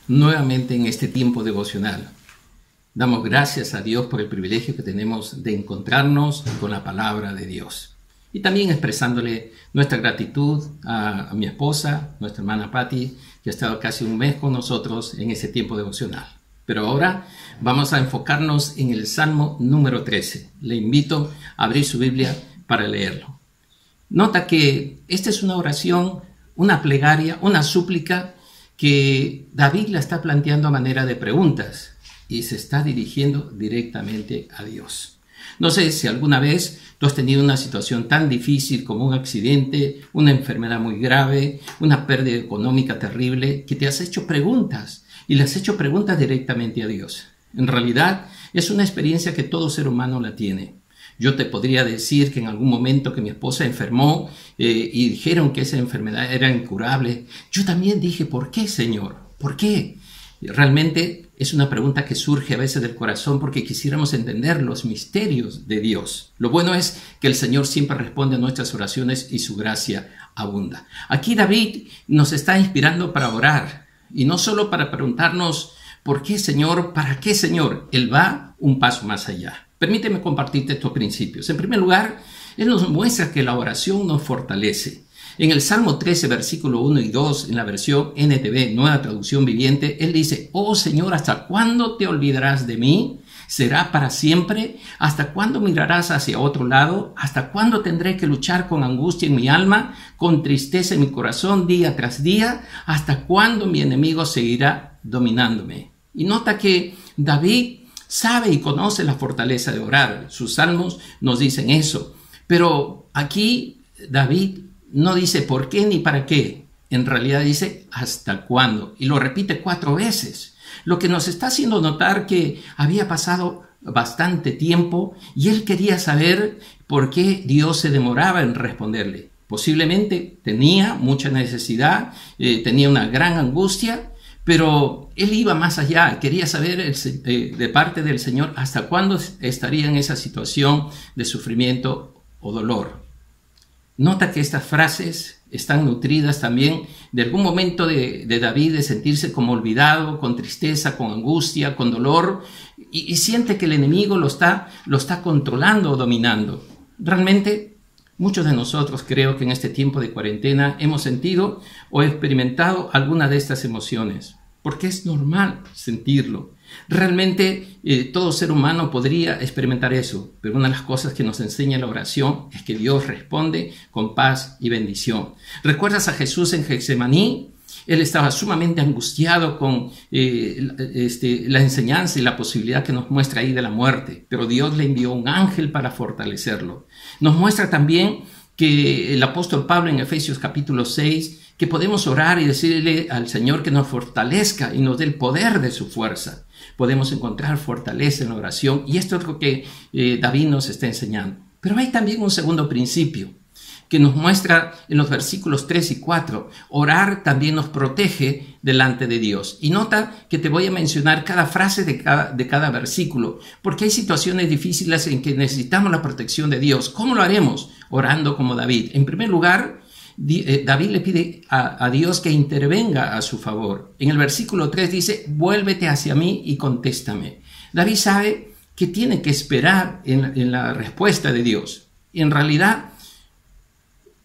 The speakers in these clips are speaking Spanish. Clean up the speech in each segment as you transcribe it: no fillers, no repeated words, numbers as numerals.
nuevamente en este tiempo devocional. Damos gracias a Dios por el privilegio que tenemos de encontrarnos con la palabra de Dios. Y también expresándole nuestra gratitud a mi esposa, nuestra hermana Patti, que ha estado casi un mes con nosotros en ese tiempo devocional. Pero ahora vamos a enfocarnos en el Salmo número 13. Le invito a abrir su Biblia para leerlo. Nota que esta es una oración, una plegaria, una súplica que David la está planteando a manera de preguntas y se está dirigiendo directamente a Dios. No sé si alguna vez tú has tenido una situación tan difícil como un accidente, una enfermedad muy grave, una pérdida económica terrible, que te has hecho preguntas y le has hecho preguntas directamente a Dios. En realidad es una experiencia que todo ser humano la tiene. Yo te podría decir que en algún momento que mi esposa enfermó y dijeron que esa enfermedad era incurable, yo también dije, ¿por qué, Señor? ¿Por qué? Realmente es una pregunta que surge a veces del corazón porque quisiéramos entender los misterios de Dios. Lo bueno es que el Señor siempre responde a nuestras oraciones y su gracia abunda. Aquí David nos está inspirando para orar y no solo para preguntarnos ¿por qué, Señor? ¿Para qué, Señor? Él va un paso más allá. Permíteme compartirte estos principios. En primer lugar, Él nos muestra que la oración nos fortalece. En el Salmo 13, versículo 1 y 2, en la versión NTV, Nueva Traducción Viviente, Él dice, «Oh Señor, ¿hasta cuándo te olvidarás de mí? ¿Será para siempre? ¿Hasta cuándo mirarás hacia otro lado? ¿Hasta cuándo tendré que luchar con angustia en mi alma, con tristeza en mi corazón día tras día? ¿Hasta cuándo mi enemigo seguirá dominándome?» Y nota que David sabe y conoce la fortaleza de orar. Sus salmos nos dicen eso. Pero aquí David no dice por qué ni para qué. En realidad dice hasta cuándo. Y lo repite 4 veces. Lo que nos está haciendo notar que había pasado bastante tiempo y él quería saber por qué Dios se demoraba en responderle. Posiblemente tenía mucha necesidad, tenía una gran angustia, pero él iba más allá, quería saber de parte del Señor hasta cuándo estaría en esa situación de sufrimiento o dolor. Nota que estas frases están nutridas también de algún momento de David de sentirse como olvidado, con tristeza, con angustia, con dolor, y siente que el enemigo lo está controlando o dominando. Realmente, muchos de nosotros creo que en este tiempo de cuarentena hemos sentido o experimentado alguna de estas emociones, porque es normal sentirlo. Realmente todo ser humano podría experimentar eso, pero una de las cosas que nos enseña la oración es que Dios responde con paz y bendición. ¿Recuerdas a Jesús en Getsemaní? Él estaba sumamente angustiado con la enseñanza y la posibilidad que nos muestra ahí de la muerte, pero Dios le envió un ángel para fortalecerlo. Nos muestra también que el apóstol Pablo en Efesios capítulo 6, que podemos orar y decirle al Señor que nos fortalezca y nos dé el poder de su fuerza. Podemos encontrar fortaleza en la oración y esto es lo que David nos está enseñando. Pero hay también un segundo principio que nos muestra en los versículos 3 y 4. Orar también nos protege delante de Dios. Y nota que te voy a mencionar cada frase de cada versículo, porque hay situaciones difíciles en que necesitamos la protección de Dios. ¿Cómo lo haremos? Orando como David. En primer lugar, David le pide a Dios que intervenga a su favor. En el versículo 3 dice, vuélvete hacia mí y contéstame. David sabe que tiene que esperar en la respuesta de Dios. Y en realidad,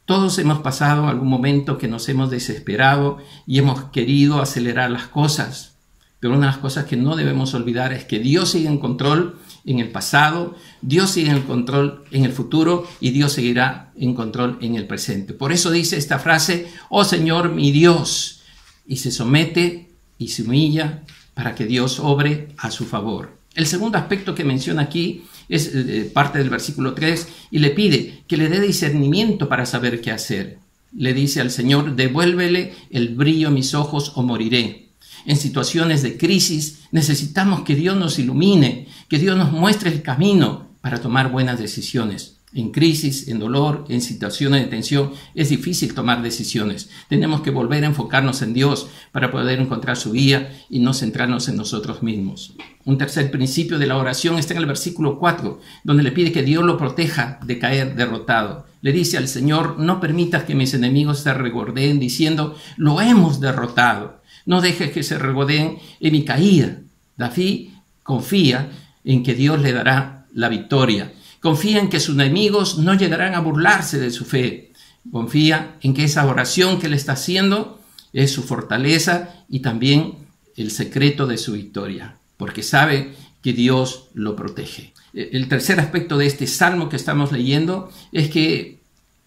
todos hemos pasado algún momento que nos hemos desesperado y hemos querido acelerar las cosas. Pero una de las cosas que no debemos olvidar es que Dios sigue en control en el pasado, Dios sigue en control en el futuro y Dios seguirá en control en el presente. Por eso dice esta frase, oh Señor mi Dios, y se somete y se humilla para que Dios obre a su favor. El segundo aspecto que menciona aquí es parte del versículo 3 y le pide que le dé discernimiento para saber qué hacer. Le dice al Señor, devuélvele el brillo a mis ojos o moriré. En situaciones de crisis necesitamos que Dios nos ilumine, que Dios nos muestre el camino para tomar buenas decisiones. En crisis, en dolor, en situaciones de tensión, es difícil tomar decisiones. Tenemos que volver a enfocarnos en Dios para poder encontrar su guía y no centrarnos en nosotros mismos. Un tercer principio de la oración está en el versículo 4, donde le pide que Dios lo proteja de caer derrotado. Le dice al Señor, no permitas que mis enemigos se regordeen diciendo, lo hemos derrotado. No dejes que se regodeen en mi caída. David confía en que Dios le dará la victoria. Confía en que sus enemigos no llegarán a burlarse de su fe. Confía en que esa oración que él está haciendo es su fortaleza y también el secreto de su victoria, porque sabe que Dios lo protege. El tercer aspecto de este salmo que estamos leyendo es que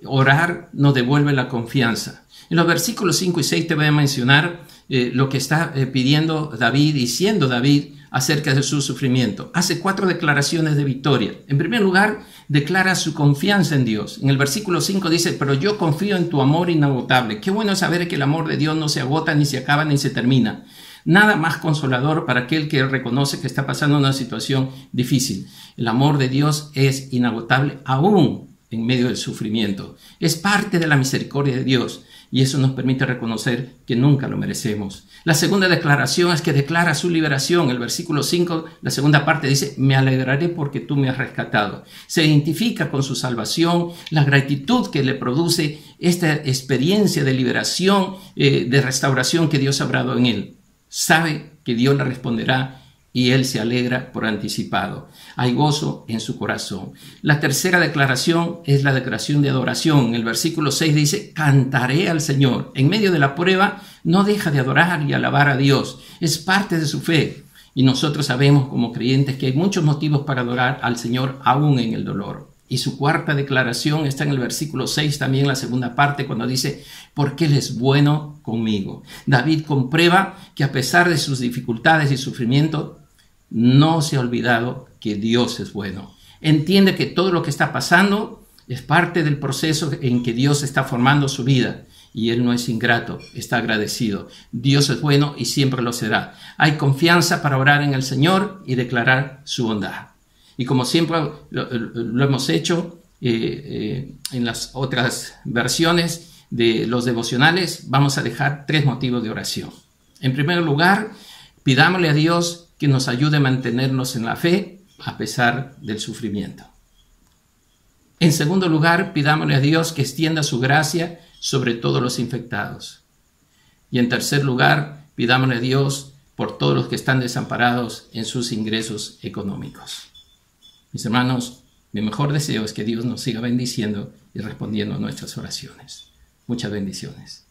orar nos devuelve la confianza. En los versículos 5 y 6 te voy a mencionar lo que está pidiendo David, diciendo David acerca de su sufrimiento. Hace 4 declaraciones de victoria. En primer lugar, declara su confianza en Dios. En el versículo 5 dice, pero yo confío en tu amor inagotable. Qué bueno saber que el amor de Dios no se agota, ni se acaba, ni se termina. Nada más consolador para aquel que reconoce que está pasando una situación difícil. El amor de Dios es inagotable aún en medio del sufrimiento. Es parte de la misericordia de Dios y eso nos permite reconocer que nunca lo merecemos. La segunda declaración es que declara su liberación. El versículo 5, la segunda parte dice, me alegraré porque tú me has rescatado. Se identifica con su salvación, la gratitud que le produce esta experiencia de liberación, de restauración que Dios ha obrado en él. Sabe que Dios le responderá y él se alegra por anticipado. Hay gozo en su corazón. La tercera declaración es la declaración de adoración. El versículo 6 dice, cantaré al Señor. En medio de la prueba no deja de adorar y alabar a Dios. Es parte de su fe. Y nosotros sabemos como creyentes que hay muchos motivos para adorar al Señor aún en el dolor. Y su cuarta declaración está en el versículo 6, también la segunda parte, cuando dice, porque Él es bueno conmigo. David comprueba que a pesar de sus dificultades y sufrimiento, no se ha olvidado que Dios es bueno. Entiende que todo lo que está pasando es parte del proceso en que Dios está formando su vida. Y Él no es ingrato, está agradecido. Dios es bueno y siempre lo será. Hay confianza para orar en el Señor y declarar su bondad. Y como siempre lo hemos hecho en las otras versiones de los devocionales, vamos a dejar 3 motivos de oración. En primer lugar, pidámosle a Dios que nos ayude a mantenernos en la fe a pesar del sufrimiento. En segundo lugar, pidámosle a Dios que extienda su gracia sobre todos los infectados. Y en tercer lugar, pidámosle a Dios por todos los que están desamparados en sus ingresos económicos. Mis hermanos, mi mejor deseo es que Dios nos siga bendiciendo y respondiendo a nuestras oraciones. Muchas bendiciones.